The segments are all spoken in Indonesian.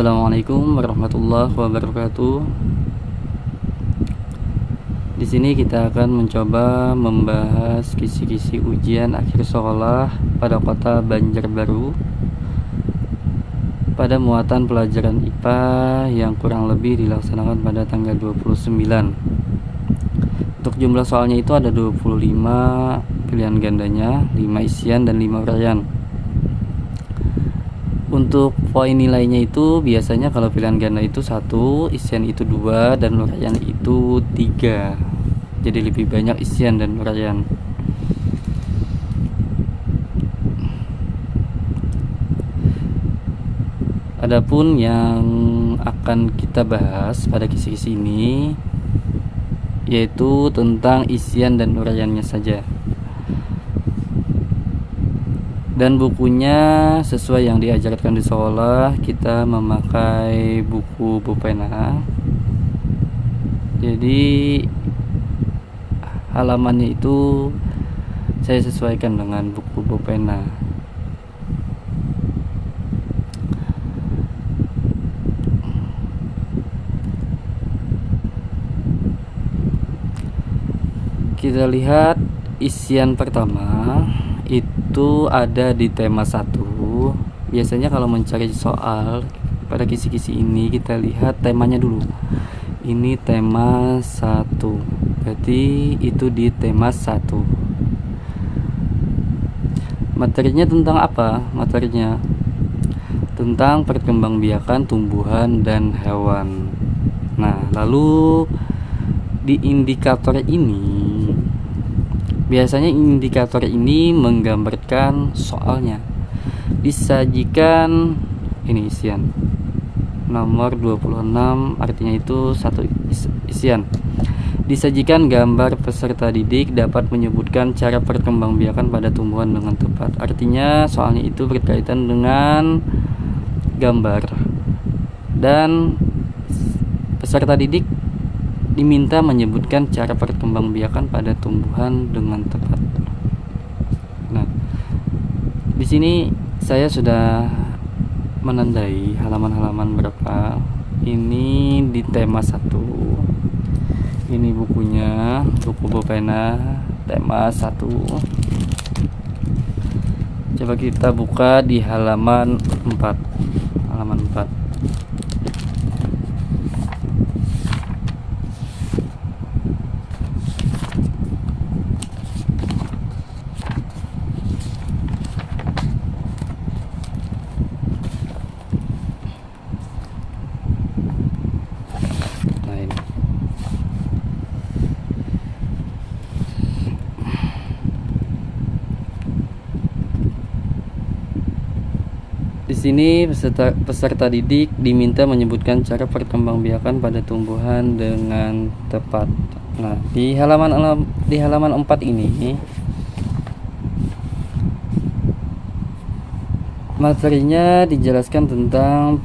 Assalamualaikum warahmatullahi wabarakatuh. Di sini kita akan mencoba membahas kisi-kisi ujian akhir sekolah pada kota Banjarbaru pada muatan pelajaran IPA yang kurang lebih dilaksanakan pada tanggal 29. Untuk jumlah soalnya itu ada 25 pilihan gandanya, 5 isian dan 5 uraian. Untuk poin nilainya itu biasanya kalau pilihan ganda itu 1, isian itu 2, dan uraian itu 3. Jadi lebih banyak isian dan uraian. Adapun yang akan kita bahas pada kisi-kisi ini yaitu tentang isian dan uraiannya saja. Dan bukunya sesuai yang diajarkan di sekolah, kita memakai buku pulpena. Jadi halamannya itu saya sesuaikan dengan buku pulpena. Kita lihat isian pertama itu ada di tema 1. Biasanya kalau mencari soal pada kisi-kisi ini kita lihat temanya dulu. Ini tema 1, berarti itu di tema 1. Materinya tentang apa? Materinya tentang perkembangbiakan tumbuhan dan hewan. Nah, lalu di indikator ini biasanya indikator ini menggambarkan soalnya. Disajikan ini isian nomor 26, artinya itu 1 isian. Disajikan gambar peserta didik dapat menyebutkan cara perkembangbiakan pada tumbuhan dengan tepat. Artinya soalnya itu berkaitan dengan gambar. Dan peserta didik diminta menyebutkan cara perkembangbiakan pada tumbuhan dengan tepat. Nah, di sini saya sudah menandai halaman-halaman berapa. Ini di tema 1. Ini bukunya, buku pulpena tema 1. Coba kita buka di halaman 4. Halaman 4. Di sini peserta didik diminta menyebutkan cara perkembangbiakan pada tumbuhan dengan tepat. Nah, di halaman 4 ini materinya dijelaskan tentang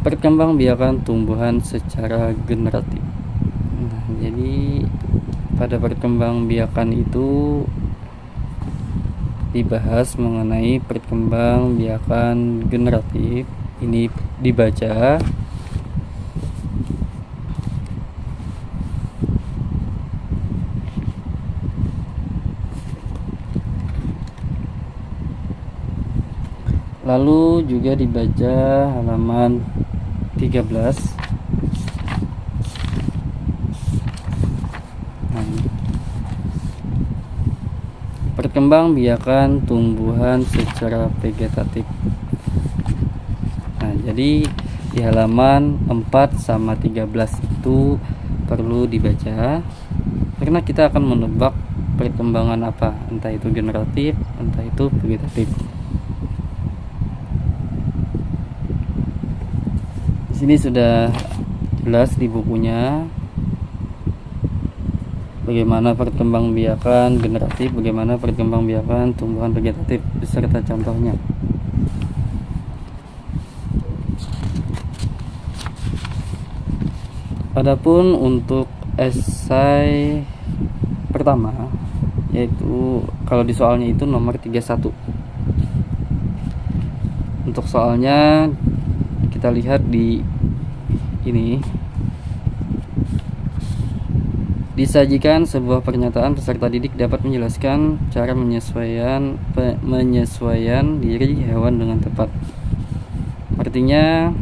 perkembangbiakan tumbuhan secara generatif. Nah, jadi pada perkembangbiakan itu dibahas mengenai perkembangbiakan generatif. Ini dibaca. Lalu juga dibaca halaman 13. Perkembangbiakan tumbuhan secara vegetatif. Nah, jadi di halaman 4 sama 13 itu perlu dibaca karena kita akan menebak perkembangan apa, entah itu generatif, entah itu vegetatif. Di sini sudah jelas di bukunya bagaimana perkembangbiakan generatif, bagaimana perkembangbiakan tumbuhan vegetatif beserta contohnya. Adapun untuk esai pertama, yaitu kalau di soalnya itu nomor 31. Untuk soalnya kita lihat di ini. Disajikan sebuah pernyataan, peserta didik dapat menjelaskan cara menyesuaian diri hewan dengan tepat. Artinya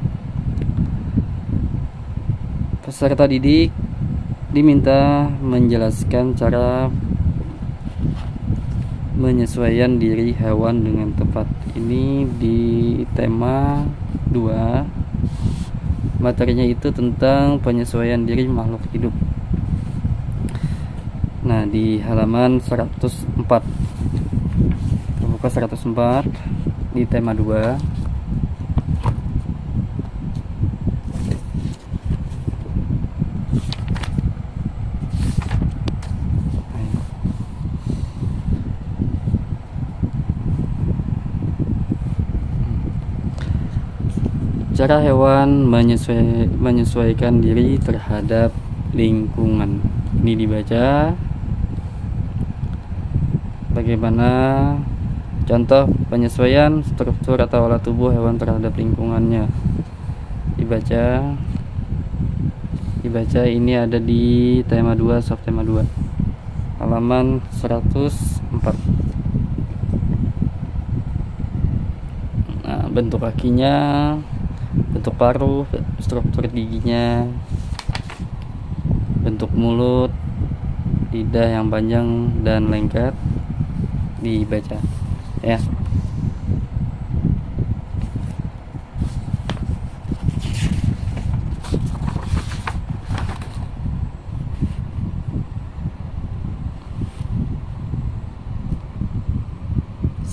peserta didik diminta menjelaskan cara menyesuaian diri hewan dengan tepat. Ini di tema 2. Materinya itu tentang penyesuaian diri makhluk hidup. Nah, di halaman 104. Buka 104 di tema 2. Cara hewan menyesuaikan diri terhadap lingkungan. Ini dibaca bagaimana contoh penyesuaian struktur atau olah tubuh hewan terhadap lingkungannya. Dibaca ini ada di tema 2, subtema 2, halaman 104. Nah, bentuk kakinya, bentuk paruh, struktur giginya, bentuk mulut, lidah yang panjang dan lengket, dibaca ya.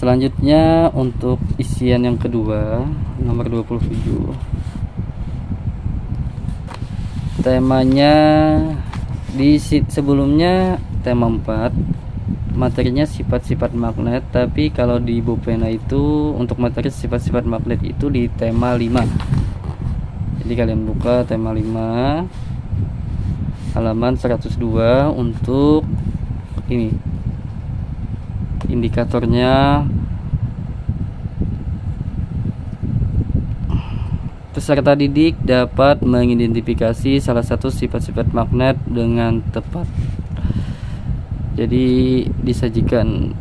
Selanjutnya untuk isian yang kedua, nomor 27. Temanya sebelumnya tema 4, materinya sifat-sifat magnet, tapi kalau di Bopena itu untuk materi sifat-sifat magnet itu di tema 5. Jadi kalian buka tema 5 halaman 102 untuk ini indikatornya. Peserta didik dapat mengidentifikasi salah satu sifat-sifat magnet dengan tepat. Jadi disajikan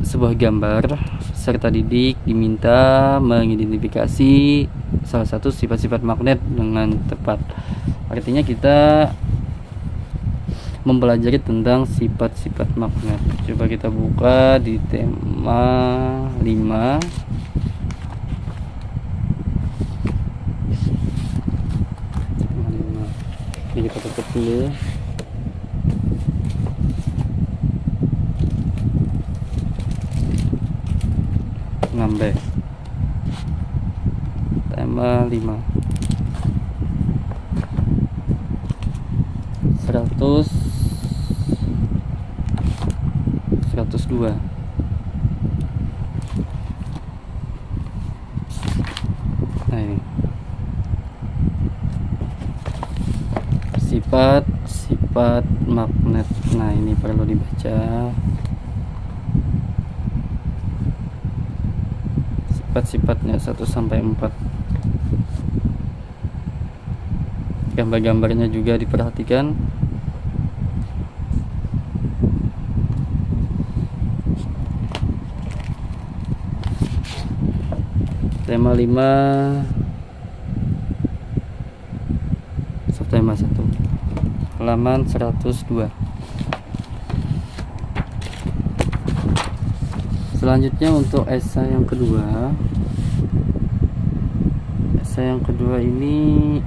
sebuah gambar, peserta didik diminta mengidentifikasi salah satu sifat-sifat magnet dengan tepat. Artinya kita mempelajari tentang sifat-sifat magnet. Coba kita buka di tema 5. Ini kita tutup dulu. Ngambil tema 5 102. Nah, ini sifat magnet. Nah, ini perlu dibaca sifat-sifatnya 1-4. Gambar-gambarnya juga diperhatikan. Tema 5 subtema 1 halaman 102. Selanjutnya untuk esai yang kedua. Esai yang kedua ini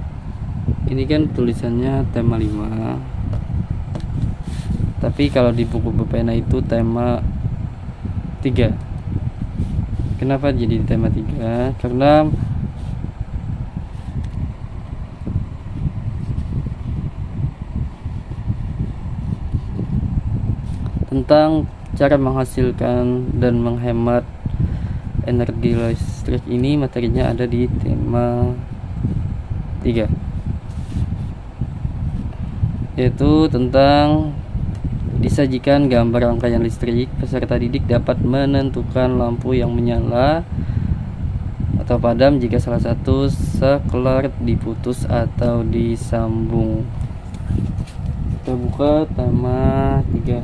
kan tulisannya tema 5. Tapi kalau di buku Bopena itu tema 3. Kenapa jadi tema 3? Karena tentang cara menghasilkan dan menghemat energi listrik ini materinya ada di tema 3, yaitu tentang disajikan gambar rangkaian listrik. Peserta didik dapat menentukan lampu yang menyala atau atau padam jika salah satu sekler diputus atau disambung. Kita buka tema 3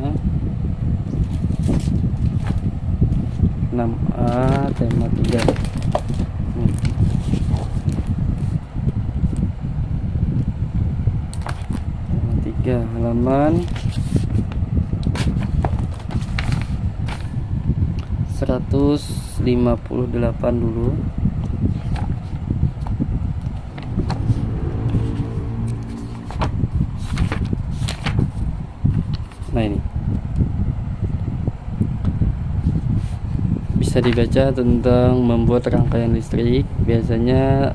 6A tema 3. Tema 3 halaman 158 dulu. Nah, ini bisa dibaca tentang membuat rangkaian listrik. Biasanya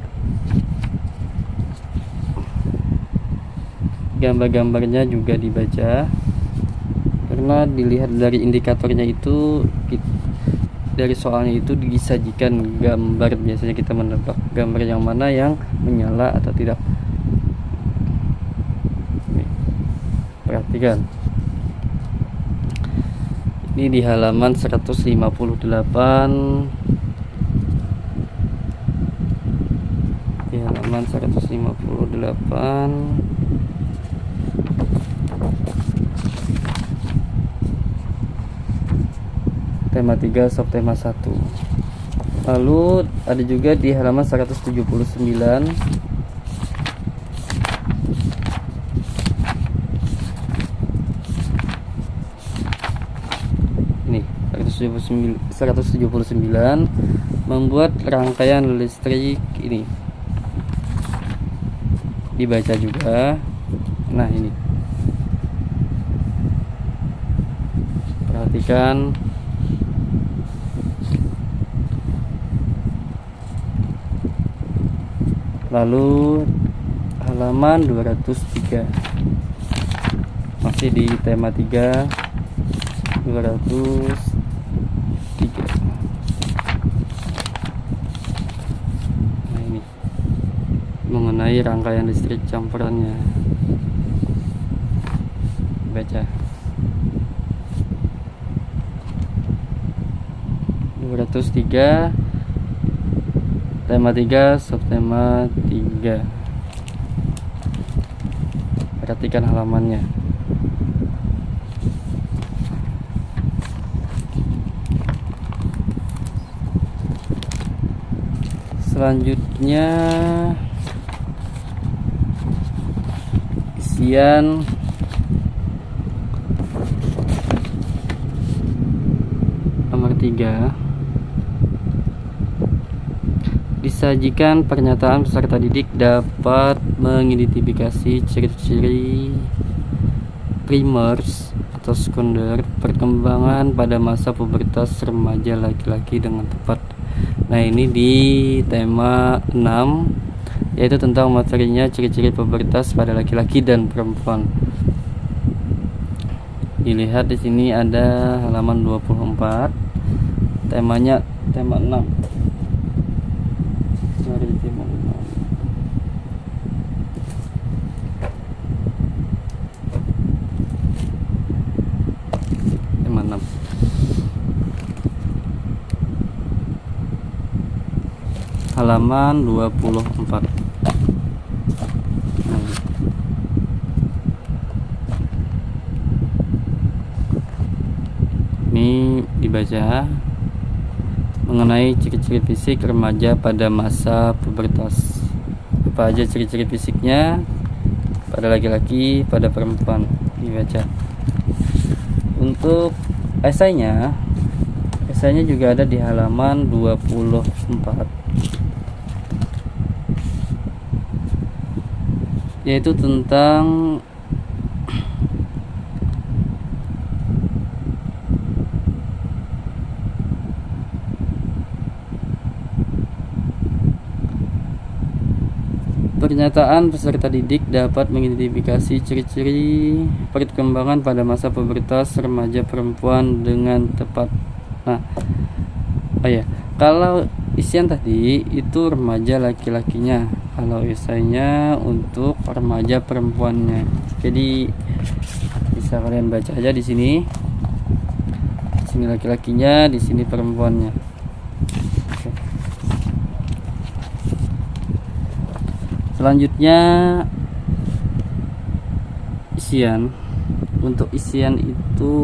gambar-gambarnya juga dibaca, karena dilihat dari indikatornya itu, dari soalnya itu disajikan gambar. Biasanya kita menebak gambar yang mana yang menyala atau tidak. Nih, perhatikan. Ini di halaman 158. Di halaman 158 tema 3 subtema 1. Lalu ada juga di halaman 179. Ini 179 membuat rangkaian listrik. Ini dibaca juga. Nah, ini perhatikan. Lalu halaman 203 masih di tema 3 203. Nah, ini mengenai rangkaian listrik campurannya. Baca 203 tema 3 subtema 3. Perhatikan halamannya. Selanjutnya isian nomor 3. Disajikan pernyataan peserta didik dapat mengidentifikasi ciri-ciri primers atau sekunder perkembangan pada masa pubertas remaja laki-laki dengan tepat. Nah, ini di tema 6, yaitu tentang materinya ciri-ciri pubertas pada laki-laki dan perempuan. Dilihat di sini ada halaman 24. Temanya tema 6. Halaman 24. Ini dibaca mengenai ciri-ciri fisik remaja pada masa pubertas. Apa aja ciri-ciri fisiknya pada laki-laki, pada perempuan, dibaca. Untuk esainya juga ada di halaman 24, yaitu tentang pernyataan peserta didik dapat mengidentifikasi ciri-ciri perkembangan pada masa pubertas remaja perempuan dengan tepat. Nah, kalau isian tadi itu remaja laki-lakinya, kalau esainya untuk remaja perempuannya. Jadi bisa kalian baca aja di sini. Di sini laki-lakinya, di sini perempuannya. Oke. Selanjutnya isian. Untuk isian itu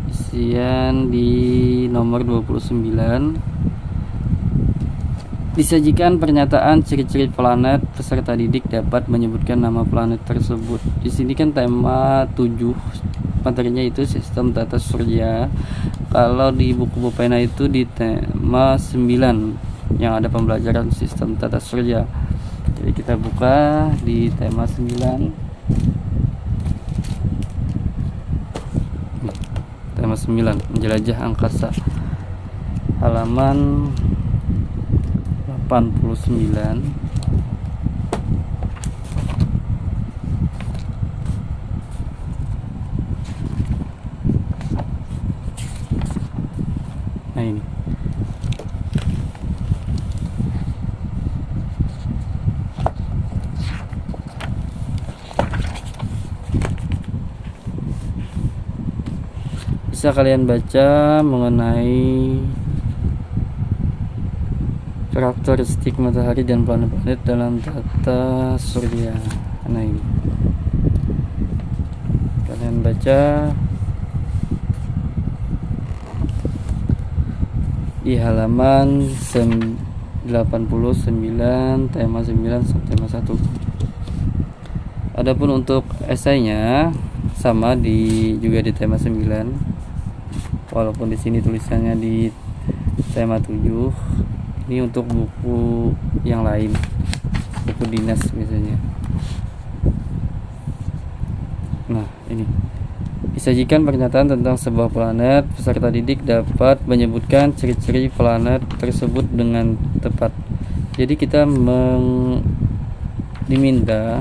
isian di nomor 29 disajikan pernyataan ciri-ciri planet, peserta didik dapat menyebutkan nama planet tersebut. Di sini kan tema 7, materinya itu sistem tata surya. Kalau di buku pena itu di tema 9 yang ada pembelajaran sistem tata surya. Jadi kita buka di tema 9. Tema 9, menjelajah angkasa. Halaman 89. Nah ini. Bisa kalian baca mengenai karakteristik matahari dan planet-planet dalam tata surya. Nah ini kalian baca di halaman 89, tema 9 sampai tema 1. Adapun untuk esainya sama juga di tema 9, walaupun di sini tulisannya di tema 7. Ini untuk buku yang lain, buku dinas biasanya. Nah ini disajikan pernyataan tentang sebuah planet, peserta didik dapat menyebutkan ciri-ciri planet tersebut dengan tepat. Jadi kita diminta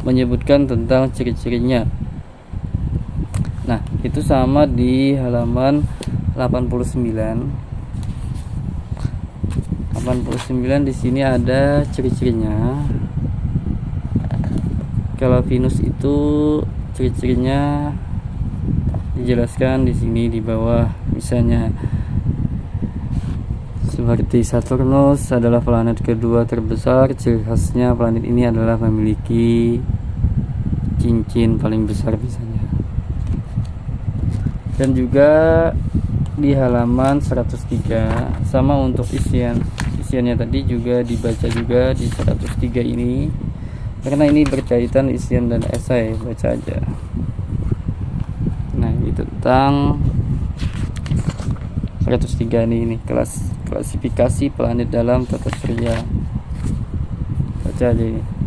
menyebutkan tentang ciri-cirinya. Nah itu sama di halaman 89. 89 di sini ada ciri-cirinya. Kalau Venus itu ciri-cirinya dijelaskan di sini di bawah. Misalnya seperti Saturnus adalah planet kedua terbesar. Ciri khasnya planet ini adalah memiliki cincin paling besar misalnya. Dan juga di halaman 103 sama untuk isiannya tadi juga dibaca juga di 103 ini, karena ini berkaitan isian dan esai, baca aja. Nah ini tentang 103 ini klasifikasi planet dalam tata surya, baca aja ini.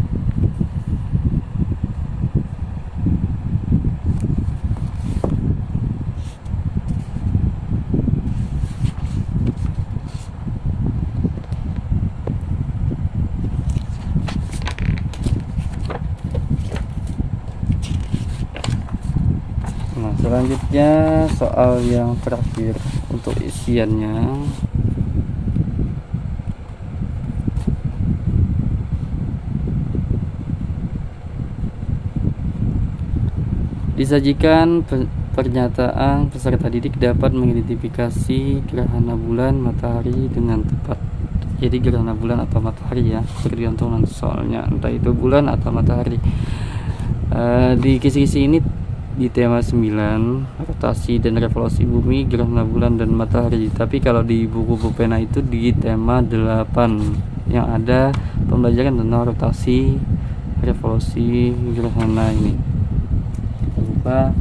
Selanjutnya soal yang terakhir untuk isiannya. Disajikan pernyataan peserta didik dapat mengidentifikasi gerhana bulan matahari dengan tepat. Jadi gerhana bulan atau matahari ya, tergantung nanti soalnya, entah itu bulan atau matahari. Di kisi-kisi ini di tema 9, rotasi dan revolusi bumi, gerhana bulan dan matahari. Tapi kalau di buku pena itu di tema 8 yang ada pembelajaran tentang rotasi, revolusi, gerhana ini. Buka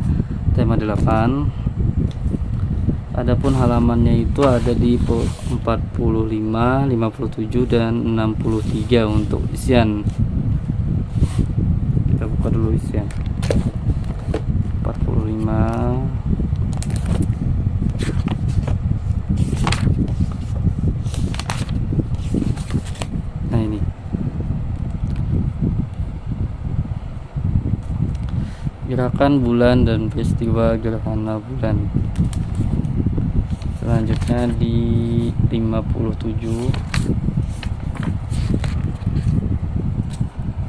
tema 8. Adapun halamannya itu ada di 45, 57 dan 63 untuk isian. Kita buka dulu isian. 45. Nah ini gerakan bulan dan peristiwa gerhana bulan. Selanjutnya di 57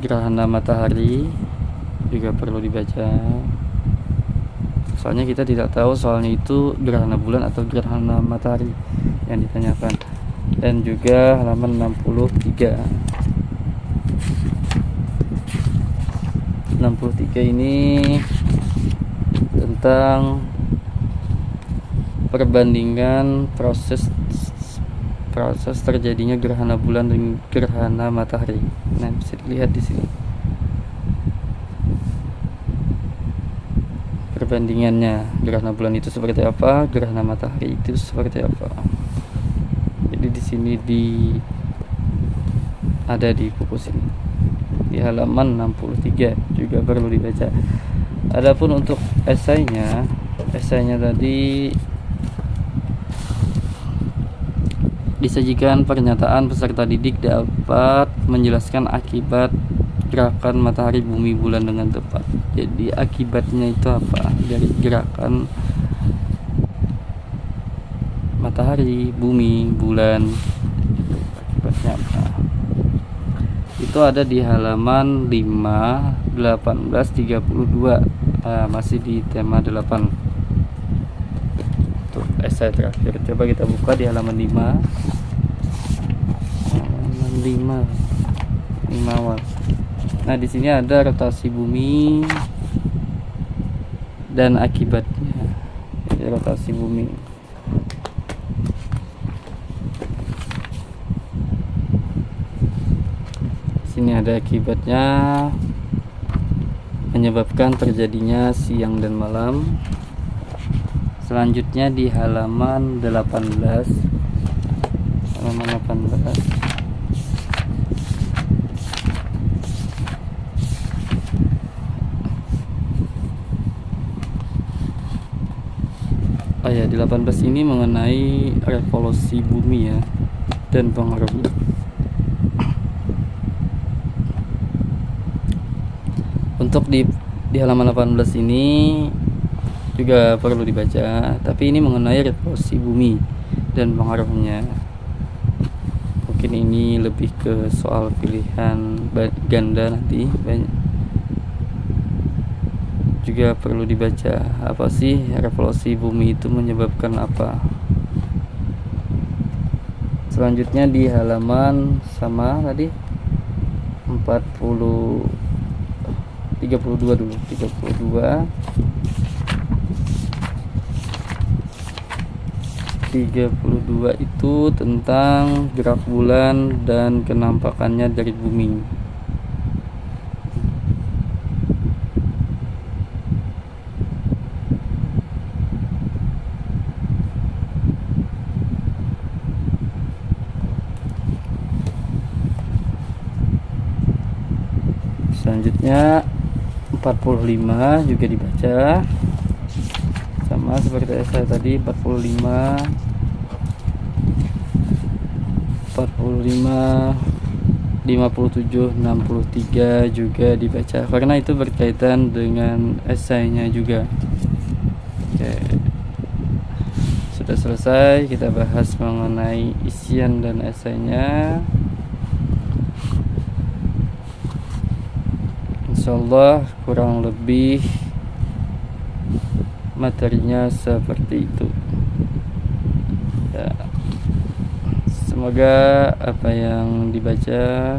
gerhana matahari juga perlu dibaca. Soalnya kita tidak tahu soalnya itu gerhana bulan atau gerhana matahari yang ditanyakan. dan juga halaman 63. 63 ini tentang perbandingan proses terjadinya gerhana bulan dan gerhana matahari. Nah, bisa dilihat di sini perbandingannya, gerhana bulan itu seperti apa, gerhana matahari itu seperti apa. Jadi di sini ada di buku sini di halaman 63 juga perlu dibaca. Adapun untuk esainya tadi disajikan pernyataan peserta didik dapat menjelaskan akibat gerakan matahari, bumi, bulan dengan tepat. Jadi akibatnya itu apa dari gerakan matahari, bumi, bulan, itu akibatnya apa? Itu ada di halaman 5, 18, 32. Masih di tema 8. Untuk esai terakhir, coba kita buka di halaman 5. Halaman 5 awal. Nah, di sini ada rotasi bumi dan akibatnya. Jadi rotasi bumi. Di sini ada akibatnya, menyebabkan terjadinya siang dan malam. Selanjutnya di halaman 18. Halaman 18. Ya, di 18 ini mengenai revolusi bumi ya dan pengaruhnya. Untuk di halaman 18 ini juga perlu dibaca, tapi ini mengenai revolusi bumi dan pengaruhnya. Mungkin ini lebih ke soal pilihan ganda nanti, juga perlu dibaca. Apa sih revolusi bumi itu, menyebabkan apa? Selanjutnya di halaman sama tadi 32 dulu. 32 itu tentang gerak bulan dan kenampakannya dari bumi. Selanjutnya 45 juga dibaca, sama seperti saya tadi. 45, 57, 63 juga dibaca karena itu berkaitan dengan esainya juga. Oke, sudah selesai kita bahas mengenai isian dan esainya. Insyaallah kurang lebih materinya seperti itu ya. Semoga apa yang dibaca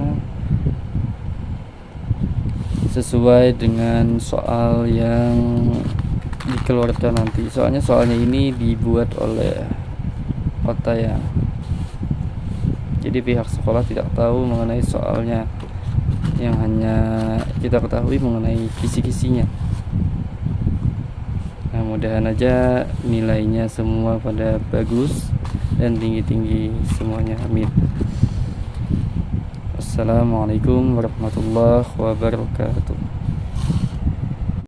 sesuai dengan soal yang dikeluarkan nanti. Soalnya ini dibuat oleh Otaya, jadi pihak sekolah tidak tahu mengenai soalnya, yang hanya kita ketahui mengenai kisi-kisinya. Nah, mudahan aja nilainya semua pada bagus dan tinggi-tinggi semuanya, amin. Assalamualaikum warahmatullahi wabarakatuh.